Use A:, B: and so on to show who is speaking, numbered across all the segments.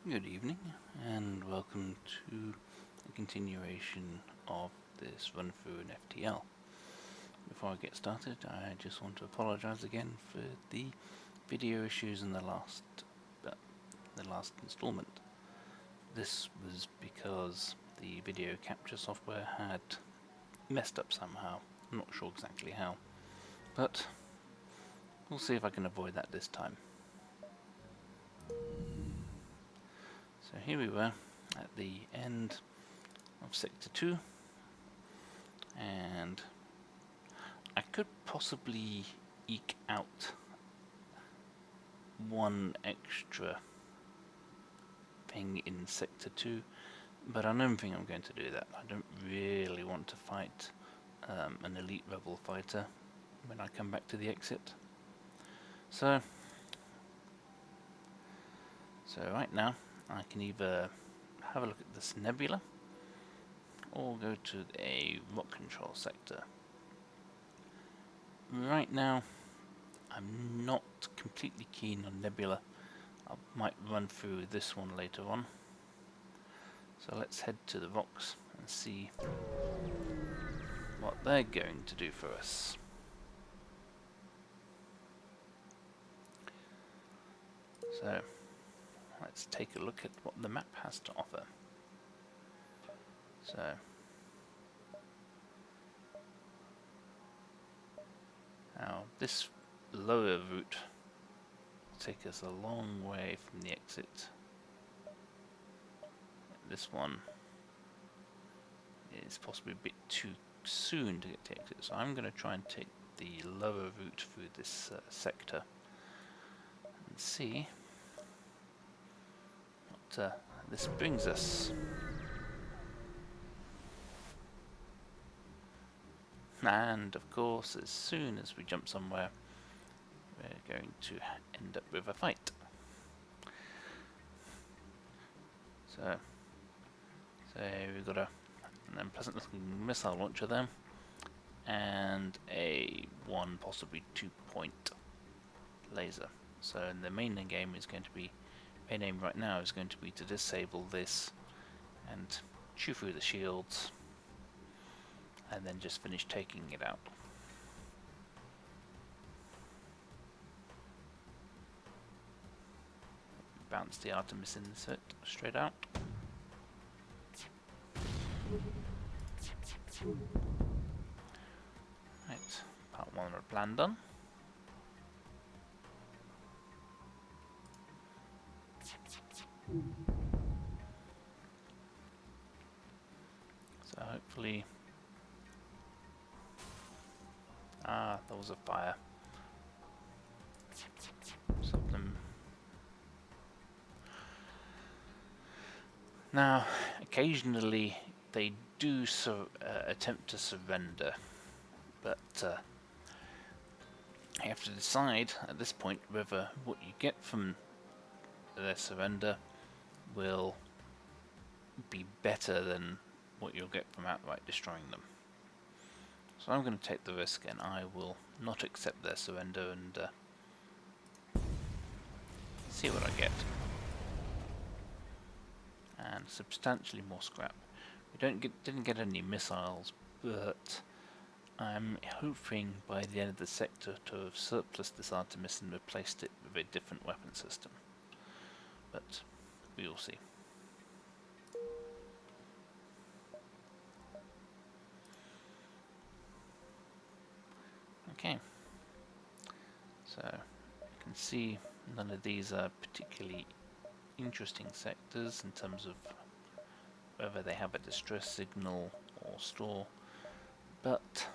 A: Good evening, and welcome to a continuation of this run through an FTL. Before I get started, I just want to apologize again for the video issues in the last installment. This was because the video capture software had messed up somehow. I'm not sure exactly how, but we'll see if I can avoid that this time. So here we were at the end of Sector 2, and I could possibly eke out one extra thing in Sector 2, but I don't think I'm going to do that. I don't really want to fight an elite rebel fighter when I come back to the exit. So right now I can either have a look at this nebula or go to a rock control sector. Right now I'm not completely keen on nebula. I might run through this one later on. So let's head to the rocks and see what they're going to do for us. So let's take a look at what the map has to offer. So now this lower route will take us a long way from the exit. This one is possibly a bit too soon to get to exit, so I'm going to try and take the lower route through this sector and see what this brings us. And of course, as soon as we jump somewhere, we're going to end up with a fight. So we've got an unpleasant looking missile launcher there, and a 1, possibly 2-point laser. So the main aim right now is going to be to disable this and chew through the shields, and then just finish taking it out. Bounce the Artemis insert straight out. Right, part 1 of our plan done. So hopefully, there was a fire. Stop them. Now, occasionally they do attempt to surrender, but you have to decide at this point whether what you get from their surrender will be better than what you'll get from outright destroying them. So I'm going to take the risk, and I will not accept their surrender and see what I get. And substantially more scrap. We didn't get any missiles, but I'm hoping by the end of the sector to have surplused this Artemis and replaced it with a different weapon system. But we will see. Okay, so you can see none of these are particularly interesting sectors in terms of whether they have a distress signal or store, but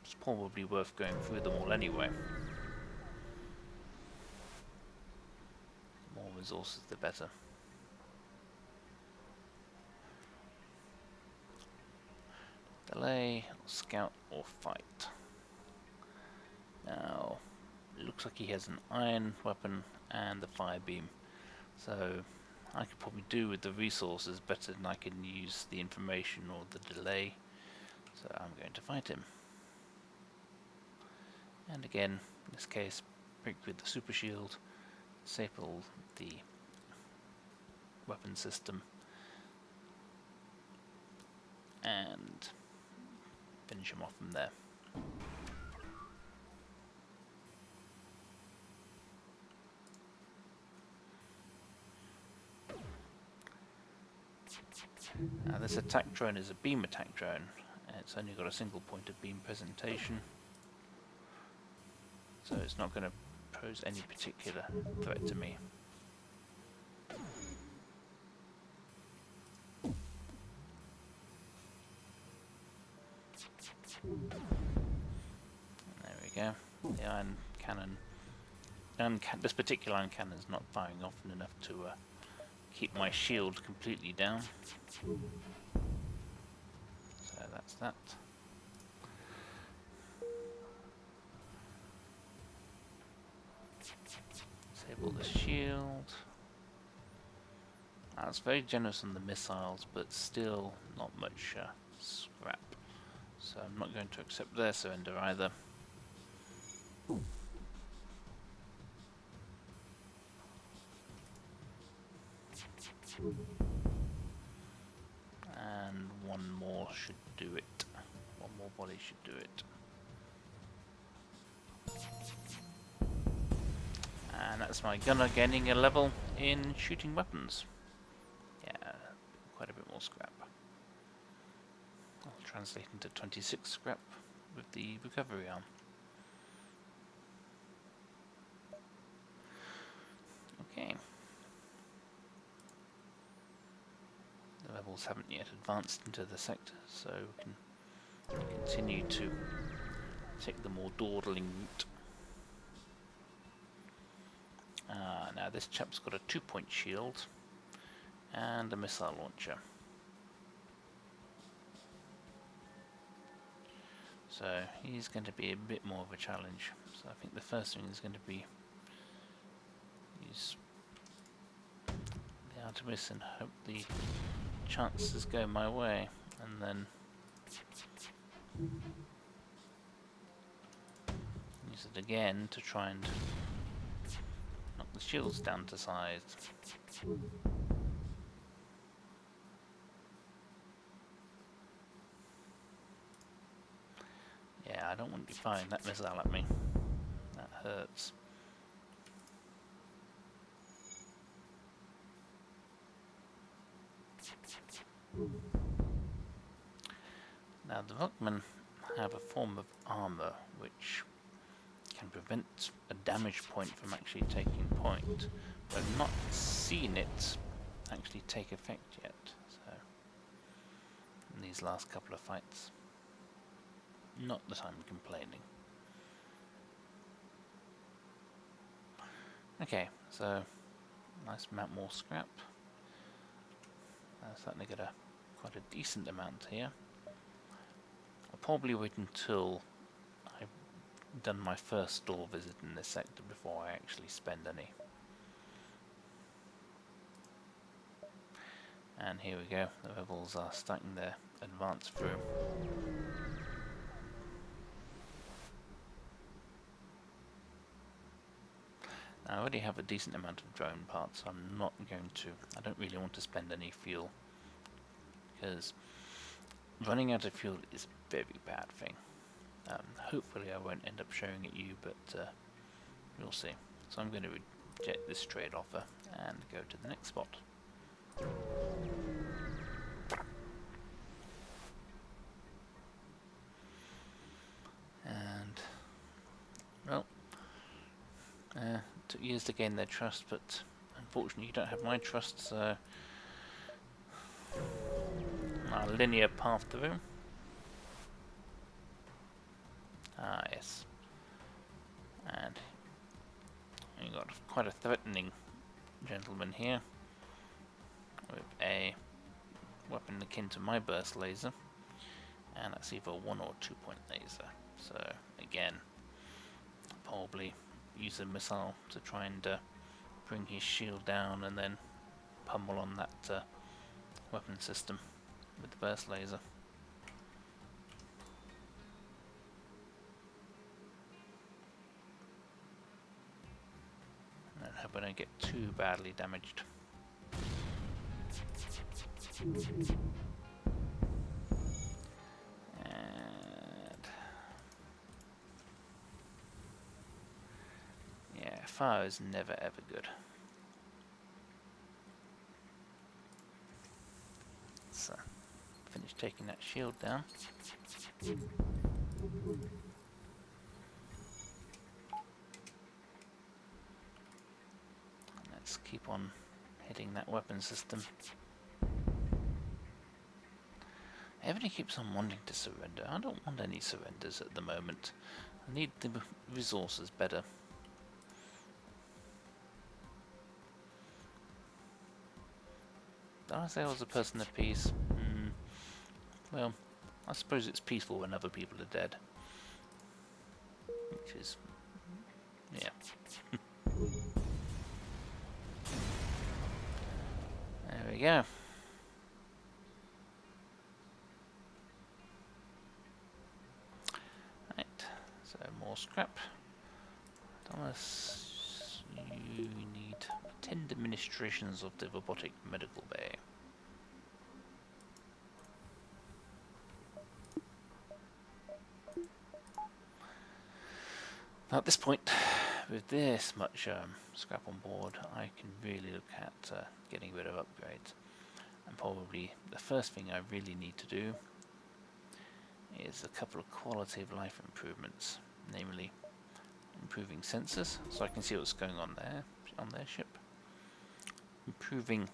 A: it's probably worth going through them all anyway. The more resources, the better. Delay, scout, or fight. Now, it looks like he has an iron weapon and the fire beam, so I could probably do with the resources better than I can use the information or the delay, so I'm going to fight him. And again, in this case, break with the super shield, disable the weapon system and finish him off from there. Now this attack drone is a beam attack drone. It's only got a single point of beam presentation, so it's not going to pose any particular threat to me. There we go. The iron cannon. This particular iron cannon is not firing often enough to keep my shield completely down. So that's that. Disable the shield. That's very generous on the missiles, but still not much scrap. So I'm not going to accept their surrender either. And one more should do it. One more body should do it. And that's my gunner gaining a level in shooting weapons. Yeah, quite a bit more scrap. I'll translate into 26 scrap with the recovery arm. Okay. The rebels haven't yet advanced into the sector, so we can continue to take the more dawdling route. Now this chap's got a 2-point shield and a missile launcher. So he's going to be a bit more of a challenge. So I think the first thing is going to be use the Artemis and hope the chances go my way, and then use it again to try and knock the shields down to size. Yeah, I don't want to be firing that missile at me. That hurts. Now the Rockmen have a form of armor which can prevent a damage point from actually taking point, but I've not seen it actually take effect yet, so in these last couple of fights. Not that I'm complaining. Okay, so nice amount more scrap. Certainly got quite a decent amount here. I'll probably wait until I've done my first store visit in this sector before I actually spend any. And here we go, the rebels are starting their advance through. Now, I already have a decent amount of drone parts, so I'm not going to, I don't really want to spend any fuel, because running out of fuel is a very bad thing. Hopefully I won't end up showing it you, but we'll see. So I'm going to reject this trade offer and go to the next spot. And, well, took years to gain their trust, but unfortunately you don't have my trust, so a linear path through. Ah, yes. And you've got quite a threatening gentleman here with a weapon akin to my burst laser, and that's either a 1 or 2-point laser. So again, probably use a missile to try and bring his shield down and then pummel on that weapon system with the burst laser. And hope I don't get too badly damaged. And yeah, fire is never ever good. So finish taking that shield down. Let's keep on hitting that weapon system. Everybody keeps on wanting to surrender. I don't want any surrenders at the moment. I need the resources better. Did I say I was a person of peace? Well, I suppose it's peaceful when other people are dead. Which is... yeah. There we go. Right, so more scrap. Thomas, you need 10 administrations of the robotic medical bay. Now at this point, with this much scrap on board, I can really look at getting rid of upgrades. And probably the first thing I really need to do is a couple of quality of life improvements, namely improving sensors, so I can see what's going on there, on their ship. Improving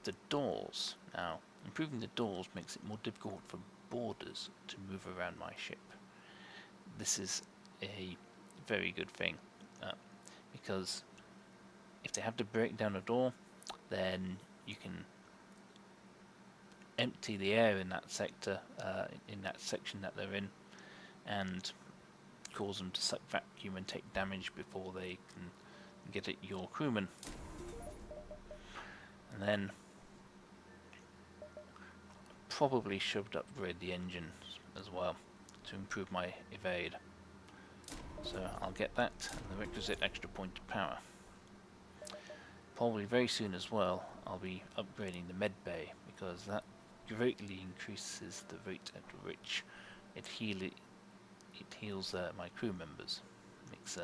A: the doors. Now, improving the doors makes it more difficult for boarders to move around my ship. This is a very good thing, because if they have to break down a door, then you can empty the air in that sector, in that section that they're in, and cause them to suck vacuum and take damage before they can get at your crewmen. And then probably should upgrade the engines as well to improve my evade. So I'll get that and the requisite extra point of power. Probably very soon as well I'll be upgrading the med bay, because that greatly increases the rate at which it heals my crew members. Makes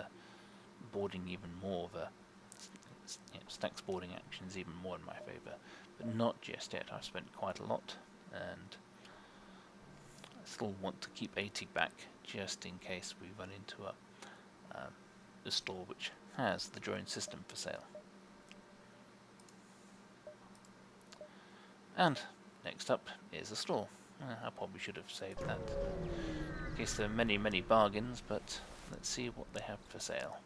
A: boarding even more of a stacks boarding actions even more in my favour, but not just yet. I've spent quite a lot, and I still want to keep 80 back just in case we run into a store which has the drone system for sale. And next up is a store. I probably should have saved that in case there are many bargains, but let's see what they have for sale.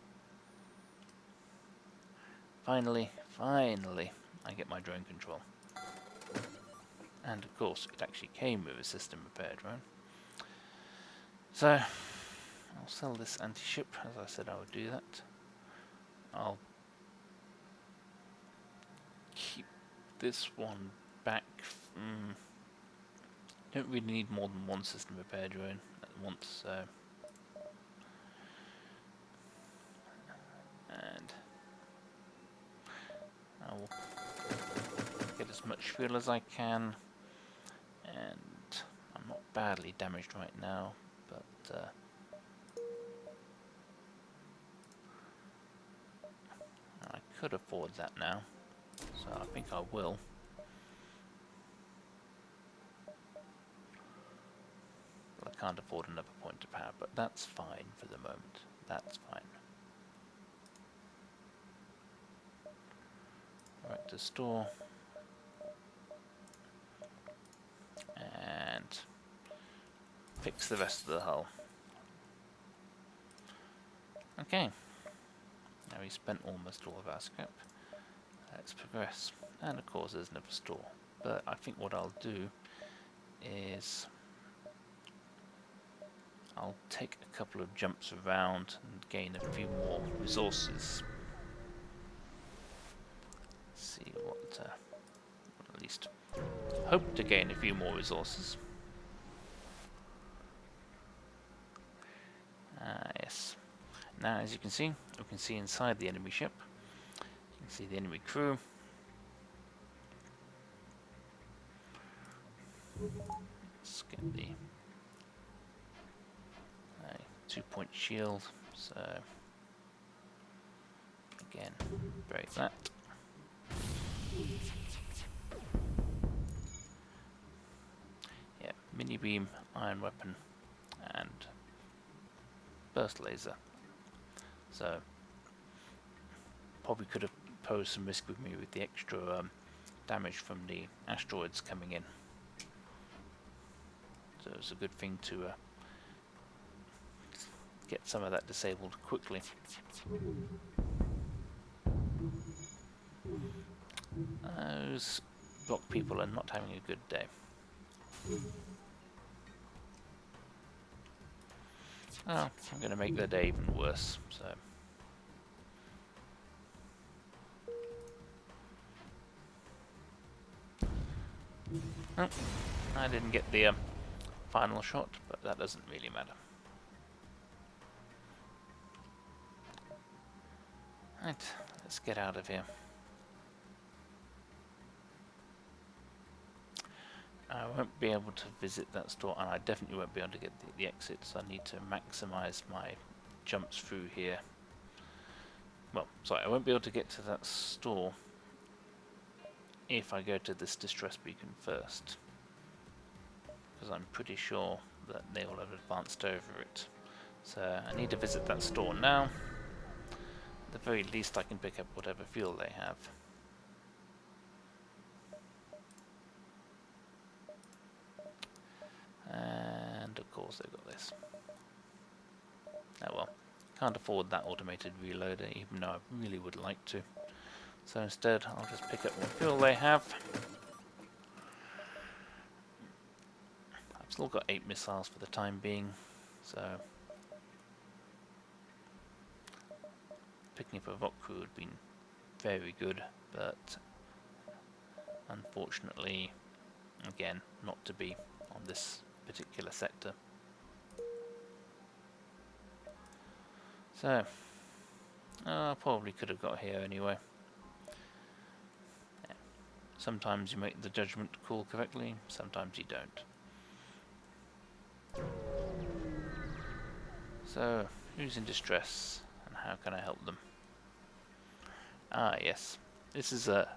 A: Finally, I get my drone control. And of course, it actually came with a system repair drone. So, I'll sell this anti-ship, as I said I would do that. I'll keep this one back. Don't really need more than one system repair drone at once, so... and I will get as much fuel as I can, and I'm not badly damaged right now, but I could afford that now, so I think I will. But I can't afford another point of power, but that's fine for the moment. That's fine. Right, to store. And fix the rest of the hull. Okay. Now we spent almost all of our scrap. Let's progress. And of course there's another store. But I think what I'll do is I'll take a couple of jumps around and gain a few more resources. See what, at least hope to gain a few more resources. Yes. Now, as you can see, we can see inside the enemy ship. You can see the enemy crew. Let's get the 2-point shield. So again, break that. Yeah, mini beam, iron weapon, and burst laser. So probably could have posed some risk with me with the extra damage from the asteroids coming in. So it's a good thing to get some of that disabled quickly. Those block people are not having a good day. Oh, I'm going to make their day even worse, so... Oh, I didn't get the final shot, but that doesn't really matter. Right, let's get out of here. I won't be able to visit that store, and I definitely won't be able to get the exits. I need to maximize my jumps through here. Well, sorry, I won't be able to get to that store if I go to this distress beacon first, because I'm pretty sure that they will have advanced over it. So I need to visit that store now. At the very least I can pick up whatever fuel they have. And of course they've got this. Oh well, can't afford that automated reloader, even though I really would like to. So instead I'll just pick up what fuel they have. I've still got 8 missiles for the time being, so picking up a VOC crew would have been very good, but unfortunately, again, not to be on this particular sector. So, I probably could have got here anyway. Yeah. Sometimes you make the judgment call correctly, sometimes you don't. So, who's in distress, and how can I help them? Ah, yes. This is a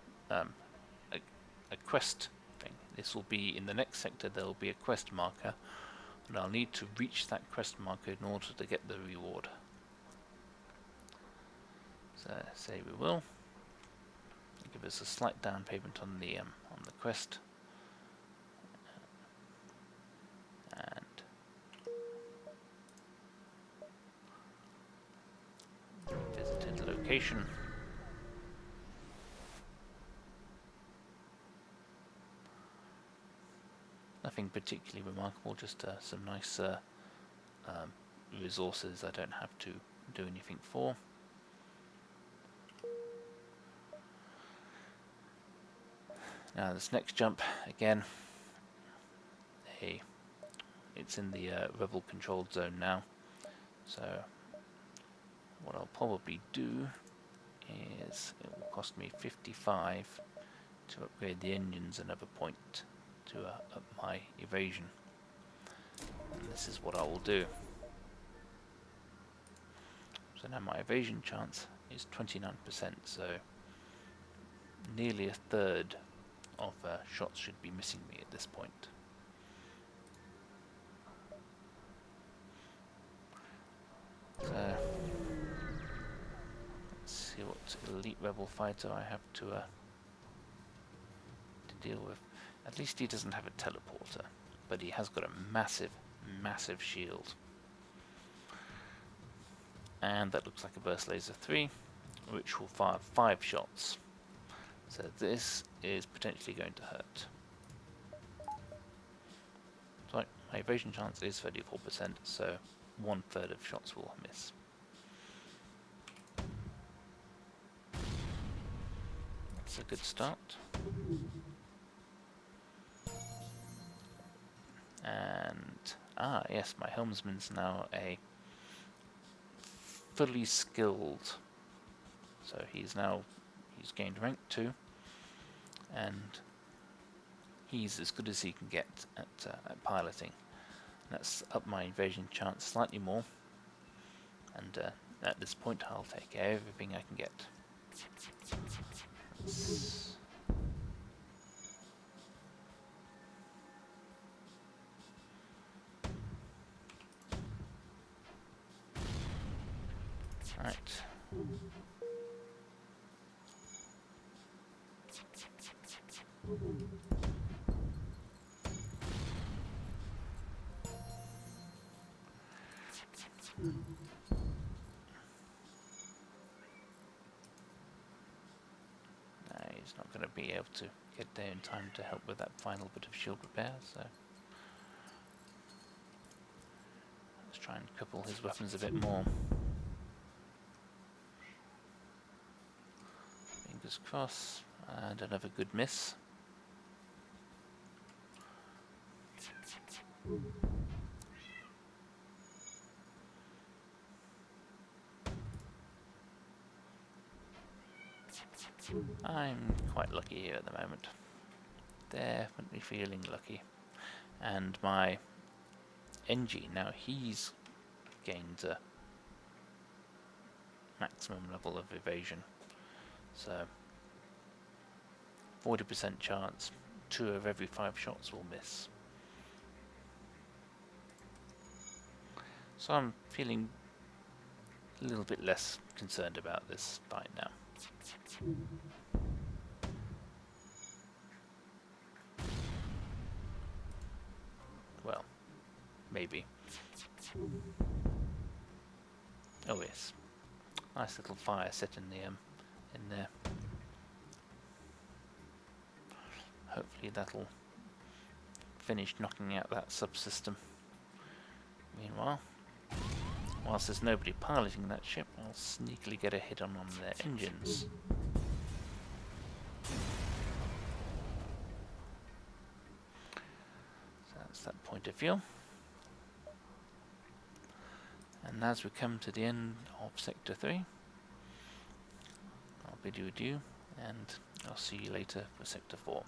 A: quest thing. This will be in the next sector. There will be a quest marker, and I'll need to reach that quest marker in order to get the reward. So, say we will. Give us a slight down payment on the quest, and visited location. Nothing particularly remarkable, just some nice resources I don't have to do anything for. Now this next jump, again, it's in the rebel controlled zone now, so what I'll probably do is it will cost me 55 to upgrade the engines another point to up my evasion, and this is what I will do. So now my evasion chance is 29%, so nearly a third of shots should be missing me at this point. So let's see what elite rebel fighter I have to deal with. At least he doesn't have a teleporter, but he has got a massive, massive shield. And that looks like a burst laser 3, which will fire 5 shots. So this is potentially going to hurt. So my evasion chance is 34%, so 1/3 of shots will miss. That's a good start. And yes, my helmsman's now a fully skilled, so he's gained rank 2, and he's as good as he can get at piloting. That's up my evasion chance slightly more, and at this point I'll take everything I can get. Right. He's not going to be able to get there in time to help with that final bit of shield repair, so let's try and couple his weapons a bit more. Fingers crossed, and another good miss. I'm quite lucky here at the moment. Definitely feeling lucky. And my NG, now he's gained a maximum level of evasion. So 40% chance 2 of every 5 shots will miss. So I'm feeling a little bit less concerned about this fight now. Well, maybe. Oh yes, nice little fire set in the in there. Hopefully that'll finish knocking out that subsystem. Meanwhile, whilst there's nobody piloting that ship, I'll sneakily get a hit on their engines. So that's that point of view. And as we come to the end of Sector 3, I'll bid you adieu, and I'll see you later for Sector 4.